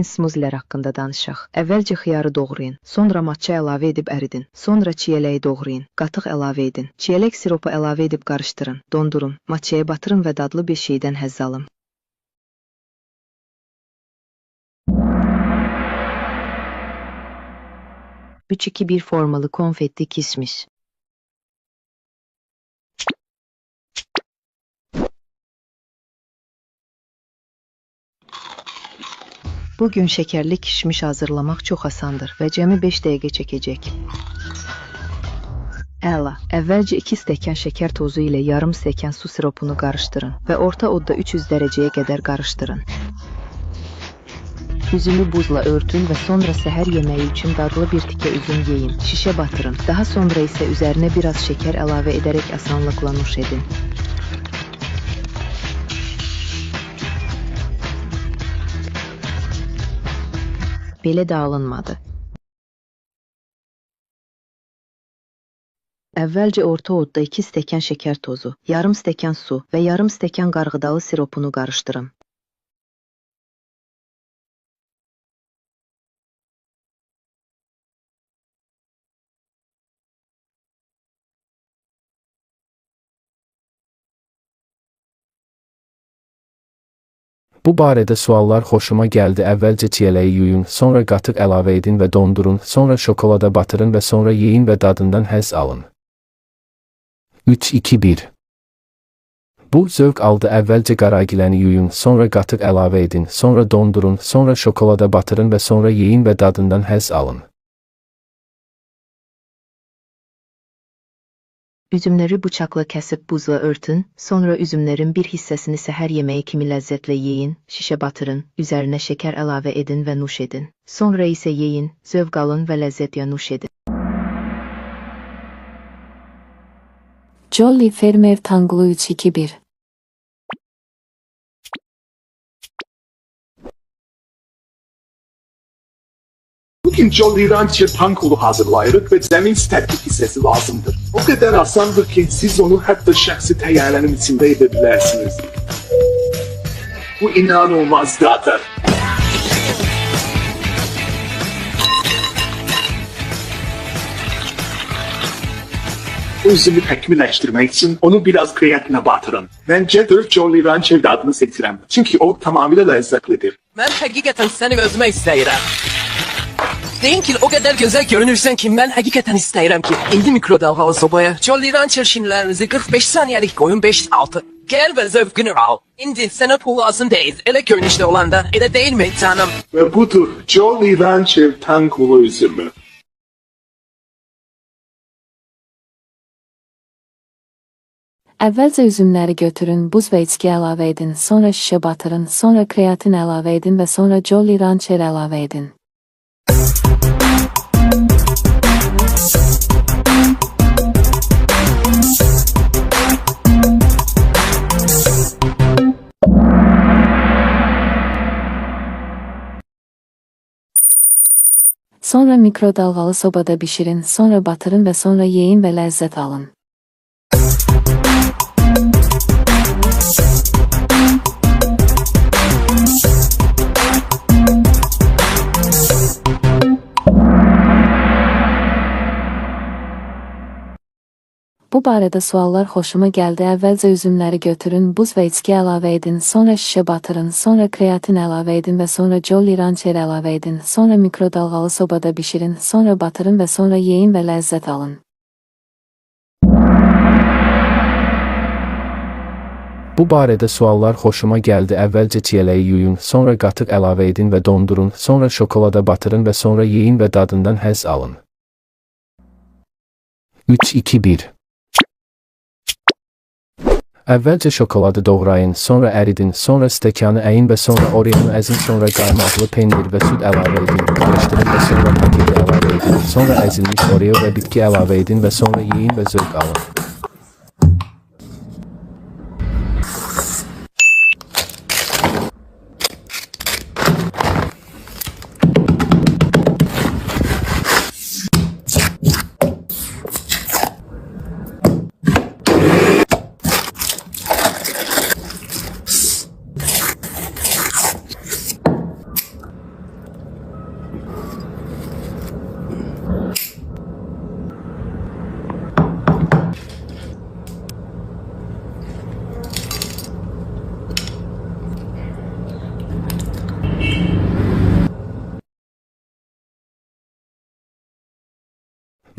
gəlin smuzilər haqqında danışaq. Əvvəlcə xiyarı doğrayın, sonra matça əlavə edib əridin, sonra çiyələyi doğrayın, qatıq əlavə edin, çiyələk siropu əlavə edib qarışdırın, dondurun, matçaya batırın və dadlı bir şeydən həzz alın. 3-2-1 formalı konfetti kişmiş. Bugün şekerli kişmiş hazırlamaq çox asandır və cəmi 5 dəqiqə çəkəcək. Əla, əvvəlcə 2 stəkan şəkər tozu ilə yarım stəkan su siropunu qarışdırın və orta odda 300 dərəcəyə qədər qarışdırın. Üzümü buzla örtün və sonra səhər yeməyi üçün dadlı bir tikə üzüm yeyin, şişə batırın. Daha sonra isə üzərinə biraz şəkər əlavə edərək asanlıqla nuş edin. Belə də alınmadı. Əvvəlcə orta odda 2 stəkan şəkər tozu, yarım stəkan su və yarım stəkan qarğıdalı siropunu qarışdırın. Bu barədə suallar xoşuma gəldi. Əvvəlcə çiyələyi yuyun, sonra qatıq əlavə edin və dondurun, sonra şokolada batırın və sonra yeyin və dadından həzz alın. 3-2-1 Bu zövq aldı. Əvvəlcə qaragiləni yuyun, sonra qatıq əlavə edin, sonra dondurun, sonra şokolada batırın və sonra yeyin və dadından həzz alın. Üzümləri bıçaqla kəsib buzla örtün, sonra üzümlərin bir hissəsini səhər yeməyi kimi ləzzətlə yeyin, şişə batırın, üzərinə şəkər əlavə edin və nuş edin. Sonra isə yeyin, zövq alın və ləzzətlə nuş edin. Jolly Fermer Tanglu 3-2-1 Bugün Jolly Rancher tankolu hazırlayırıq və zəmin stətlik hissəsi lazımdır. O qədər asandır ki, siz onu hətta şəxsi təyyarənin içində edə bilərsiniz. Bu inanılmazdır. Bu üzümü təkmilləşdirmək üçün onu biraz kreatinə batırın. Məncə Jolly Rancher dadını seçirəm, çünki o tamamilə ləzzətlidir. Mən həqiqətən səni özmək istəyirəm. Deyin ki, o qədər gözəl görünürsən ki, mən həqiqətən istəyirəm ki, indi mikrodalğalı sobaya Jolly Rancher şinlərinizi 45 saniyəlik qoyun 5-6. Gəl və zövqünü al. İndi sənə pul lazım deyil, elə görünüşdə olanda, elə deyilmi canım? Və budur Jolly Rancher tankolu üzümü. Əvvəlcə üzümləri götürün, buz və içki əlavə edin, sonra şişə batırın, sonra kreatin əlavə edin və sonra Jolly Rancher əlavə edin. Sonra mikrodalğalı sobada bişirin, sonra batırın və sonra yeyin və ləzzət alın. Bu barədə suallar xoşuma gəldi. Əvvəlcə üzümləri götürün, buz və içki əlavə edin, sonra şişə batırın, sonra kreatin əlavə edin və sonra Jolly Rancher əlavə edin, sonra mikrodalğalı sobada bişirin, sonra batırın və sonra yeyin və ləzzət alın. Bu barədə suallar xoşuma gəldi. Əvvəlcə çiyələyi yuyun, sonra qatıq əlavə edin və dondurun, sonra şokolada batırın və sonra yeyin və dadından həzz alın. 3-2-1 Əvvəlcə şokoladı doğrayın, sonra əridin, sonra stəkanı əyin və sonra oreonu əzin, sonra qaymaqlı pendir və süd əlavə edin, qarışdırın və sonra paketi əlavə edin, sonra əzilmiş oreo və bitki əlavə edin və sonra yeyin və zövq alın.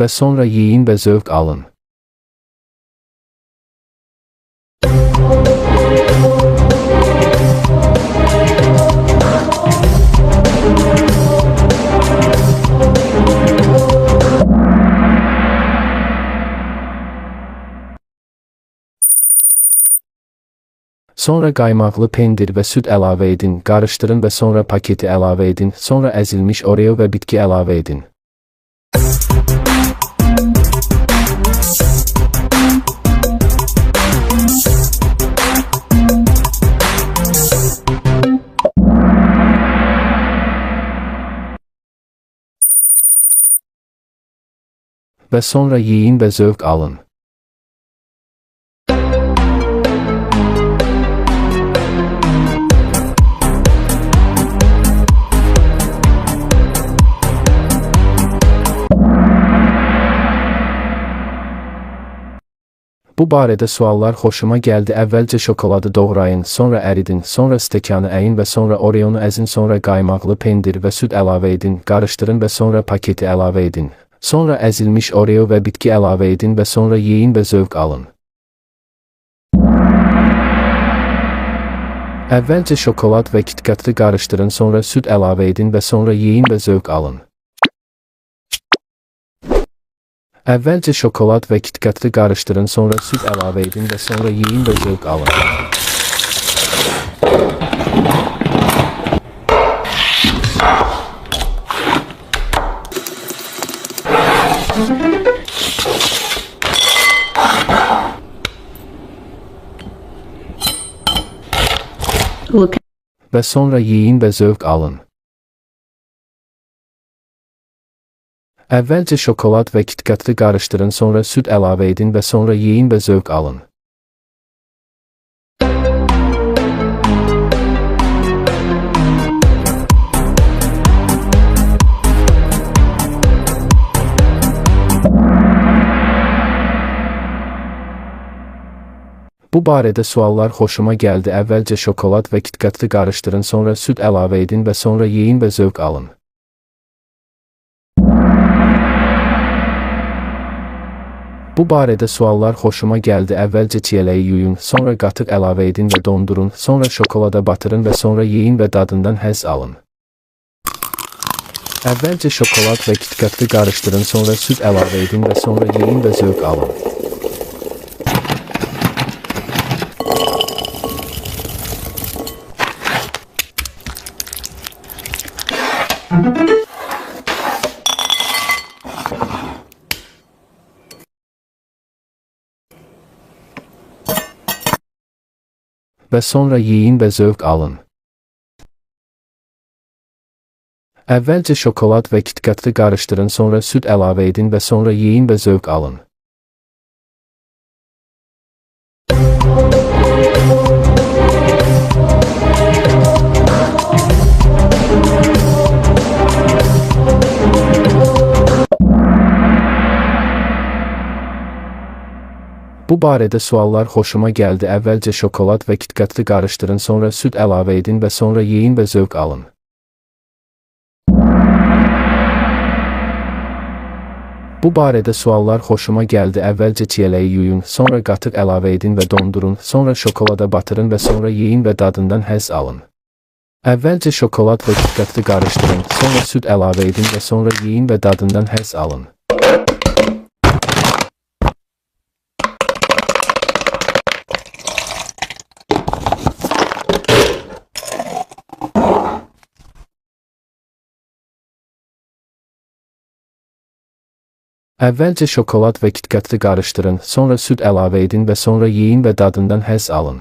və sonra yeyin və zövq alın. Sonra qaymaqlı pendir və süd əlavə edin, qarışdırın və sonra paketi əlavə edin, sonra əzilmiş Oreo və bitki əlavə edin. Və sonra yeyin və zövq alın. Bu barədə suallar xoşuma gəldi. Əvvəlcə şokoladı doğrayın, sonra əridin, sonra stəkanı əyin və sonra Oreonu əzin, sonra qaymaqlı pendir və süd əlavə edin, qarışdırın və sonra paketi əlavə edin. Sonra əzilmiş Oreo və bitki əlavə edin və sonra yeyin və zövq alın. Əvvəlcə şokolad və KitKatı qarışdırın, sonra süd əlavə edin və sonra yeyin və zövq alın. Əvvəlcə şokolad və KitKatı qarışdırın, sonra süd əlavə edin və sonra yeyin və zövq alın. Və sonra yeyin və zövq alın. Əvvəlcə şokolad və KitKatı qarışdırın, sonra süd əlavə edin və sonra yeyin və zövq alın. Bu barədə suallar xoşuma gəldi. Əvvəlcə şokolad və KitKatı qarışdırın, sonra süd əlavə edin və sonra yeyin və zövq alın. Bu barədə suallar xoşuma gəldi. Əvvəlcə çiyələyi yuyun, sonra qatıq əlavə edin və dondurun, sonra şokolada batırın və sonra yeyin və dadından həzz alın. Əvvəlcə şokolad və KitKatı qarışdırın, sonra süd əlavə edin və sonra yeyin və zövq alın. Və sonra yeyin və zövq alın. Əvvəlcə şokolad və KitKatı qarışdırın, sonra süd əlavə edin və sonra yeyin və zövq alın. Bu barədə suallar xoşuma gəldi. Əvvəlcə şokolad və KitKatı qarışdırın, sonra süd əlavə edin və sonra yeyin və zövq alın. Bu barədə suallar xoşuma gəldi. Əvvəlcə çiyələyi yuyun, sonra qatıq əlavə edin və dondurun, sonra şokolada batırın və sonra yeyin və dadından həzz alın. Əvvəlcə şokolad və KitKatı qarışdırın, sonra süd əlavə edin və sonra yeyin və dadından həzz alın. Əvvəlcə şokolad və KitKatı qarışdırın, sonra süd əlavə edin və sonra yeyin və dadından həzz alın.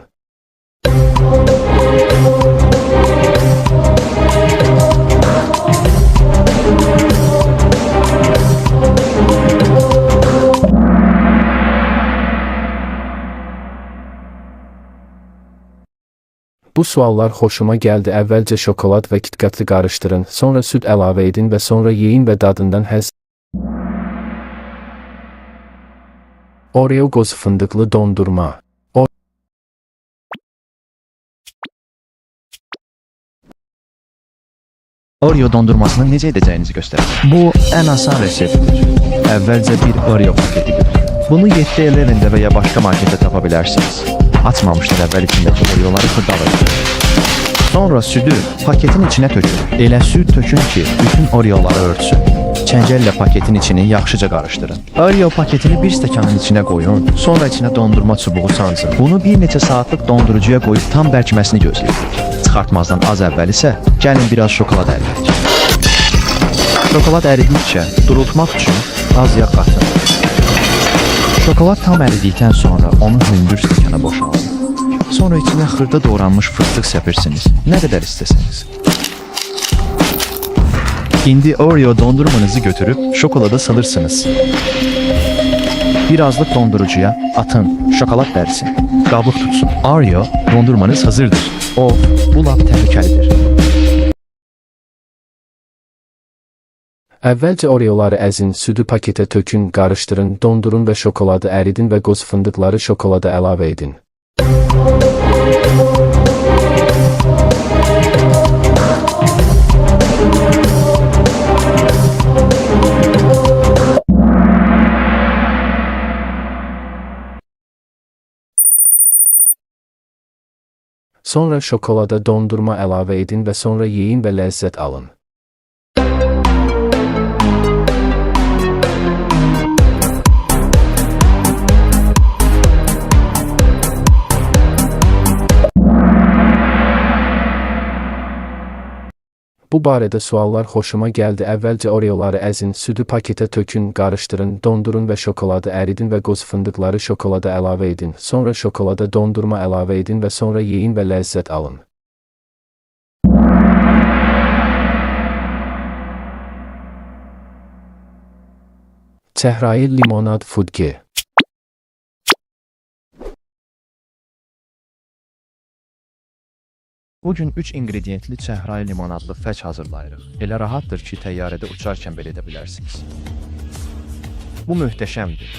Bu suallar xoşuma gəldi. Əvvəlcə şokolad və KitKatı qarışdırın, sonra süd əlavə edin və sonra yeyin və dadından həzz alın. Oreo qoz fındıqlı dondurma. Oreo dondurmasını necə edəcəyinizi göstərəcəm. Bu ən asan reseptdir. Əvvəlcə bir Oreo paketi götürün. Bunu 7-Eleven'də və ya başqa marketdə tapa bilərsiniz. Açmamışdır əvvəl içindəki Oreo'ları xırdalayın. Sonra südü paketin içinə tökün. Elə süd tökün ki, bütün Oreo'ları örtsün. Çəngəllə paketin içini yaxşıca qarışdırın. Oreo paketini bir stəkanın içinə qoyun, sonra içinə dondurma çubuğu sancın. Bunu bir neçə saatlıq dondurucuya qoyub tam bərkməsini gözləyin. Çıxartmazdan az əvvəl isə gəlin biraz şokolad əridək. Şokolad əridikcə durultmaq üçün az yağ qatın. Şokolad tam əridikdən sonra onu hündür stəkana boşaltın. Sonra içinə xırda doğranmış fıstıq səpirsiniz. Nə qədər istəsəniz. İndi Oreo dondurmanızı götürüp şokolada salırsınız. Birazlık dondurucuya atın, şokolat versin. Qabıq tutsun. Oreo dondurmanız hazırdır. Bu lap təhlükəlidir. Əvvəlcə Oreo'ları əzin, südü paketə tökün, qarışdırın, dondurun və şokoladı əridin və qoz fındıqları şokolada əlavə edin. Sonra şokolada dondurma əlavə edin və sonra yeyin və ləzzət alın. Bu barədə suallar xoşuma gəldi. Əvvəlcə Oreo'ları əzin, südü paketə tökün, qarışdırın, dondurun və şokoladı əridin və qoz fındıqları şokolada əlavə edin. Sonra şokolada dondurma əlavə edin və sonra yeyin və ləzzət alın. Çəhrayı limonad Fudge. Bugün 3 ingrediyentli çəhrayı limonadlı fəç hazırlayırıq. Elə rahatdır ki, təyyarədə uçarkən belə edə bilərsiniz. Bu möhtəşəmdir.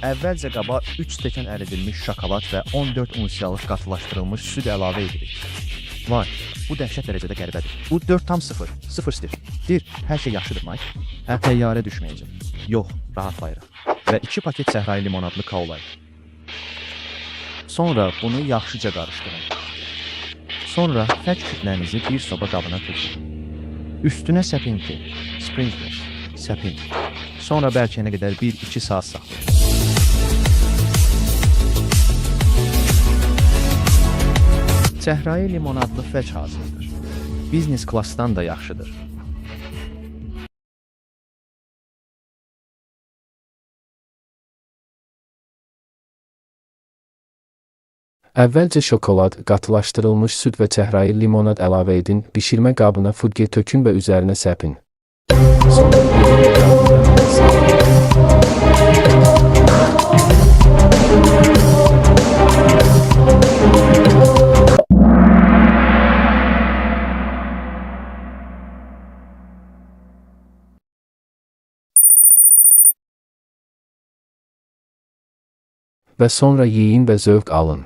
Əvvəlcə qaba 3 stəkan əridilmiş şokolad və 14 unsiyalıq qatılaşdırılmış süd əlavə edirik. Vay, bu dəhşət dərəcədə qəribədir. Bu 4,0, 0 dir. Hər şey yaxşıdır, Mike. Təyyarə düşməyəcək. Yox, rahatlayırıq. Və 2 paket çəhrayı limonadlı kaulayıq. Sonra bunu yaxşıca qarışdırın. Sonra fəç kütlənizi bir soba qabına tökün. Üstünə səpinti, sprinkler, səpin. Sonra bərkiyənə qədər 1-2 saat saxlayın. Çəhrayı limonadlı fəç hazırdır. Biznes klassdan da yaxşıdır. Əvvəlcə şokolad, qatılaşdırılmış süd və çəhrayı limonad əlavə edin, bişirmə qabına Fudge tökün və üzərinə səpin. Və sonra yeyin və zövq alın.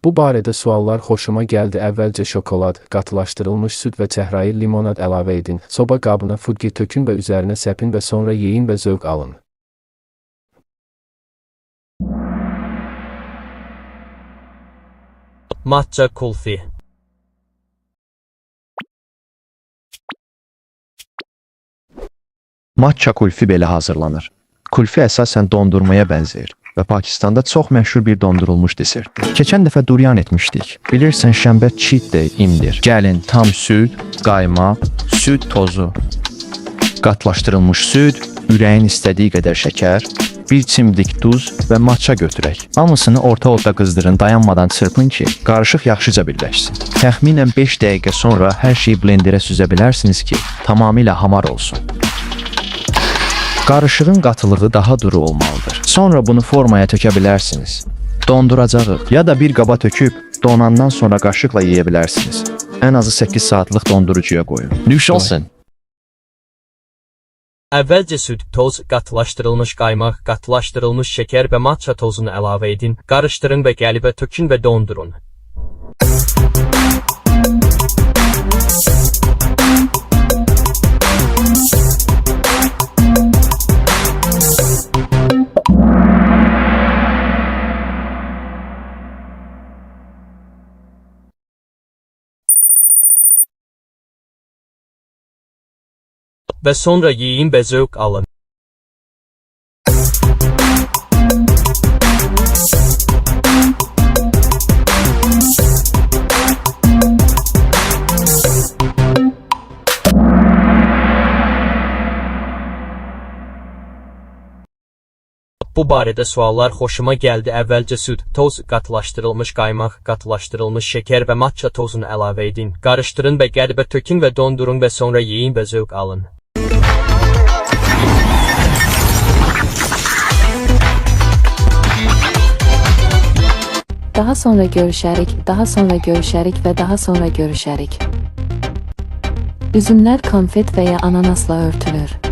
Bu barədə suallar xoşuma gəldi. Əvvəlcə şokolad, qatılaşdırılmış süd və çəhrayı limonad əlavə edin. Soba qabına Fudge tökün və üzərinə səpin və sonra yeyin və zövq alın. Matcha kulfi. Matcha kulfi belə hazırlanır. Kulfi əsasən dondurmaya bənzəyir və Pakistanda çox məşhur bir dondurulmuş desertdir. Keçən dəfə duryan etmişdik. Bilirsən, şənbə cheat day imdir. Gəlin tam süd, qaymaq, süd tozu, qatlaşdırılmış süd, ürəyin istədiyi qədər şəkər, bir çimdik duz və matcha götürək. Hamısını orta odda qızdırın, dayanmadan çırpın ki, qarışıq yaxşıca birləşsin. Təxminən 5 dəqiqə sonra hər şeyi blenderə süzə bilərsiniz ki, tamamilə hamar olsun. Qarışığın qatılığı daha duru olmalıdır. Sonra bunu formaya tökə bilərsiniz. Donduracağıq ya da bir qaba töküb donandan sonra qaşıqla yeyə bilərsiniz. Ən azı 8 saatlıq dondurucuya qoyun. Nuş olsun. Əvvəlcə süd, toz, qatılaşdırılmış qaymaq, qatılaşdırılmış şəkər və matcha tozunu əlavə edin. Qarışdırın və qəlibə tökün və dondurun. Və sonra yeyin və zövq alın. Bu barədə suallar xoşuma gəldi. Əvvəlcə süd, toz, qatılaşdırılmış qaymaq, qatılaşdırılmış şəkər və matcha tozunu əlavə edin. Qarışdırın və qəlibə tökün və dondurun və sonra yeyin və zövq alın. Daha sonra görüşərik, daha sonra görüşərik və daha sonra görüşərik. Üzümlər konfet və ya ananasla örtülür.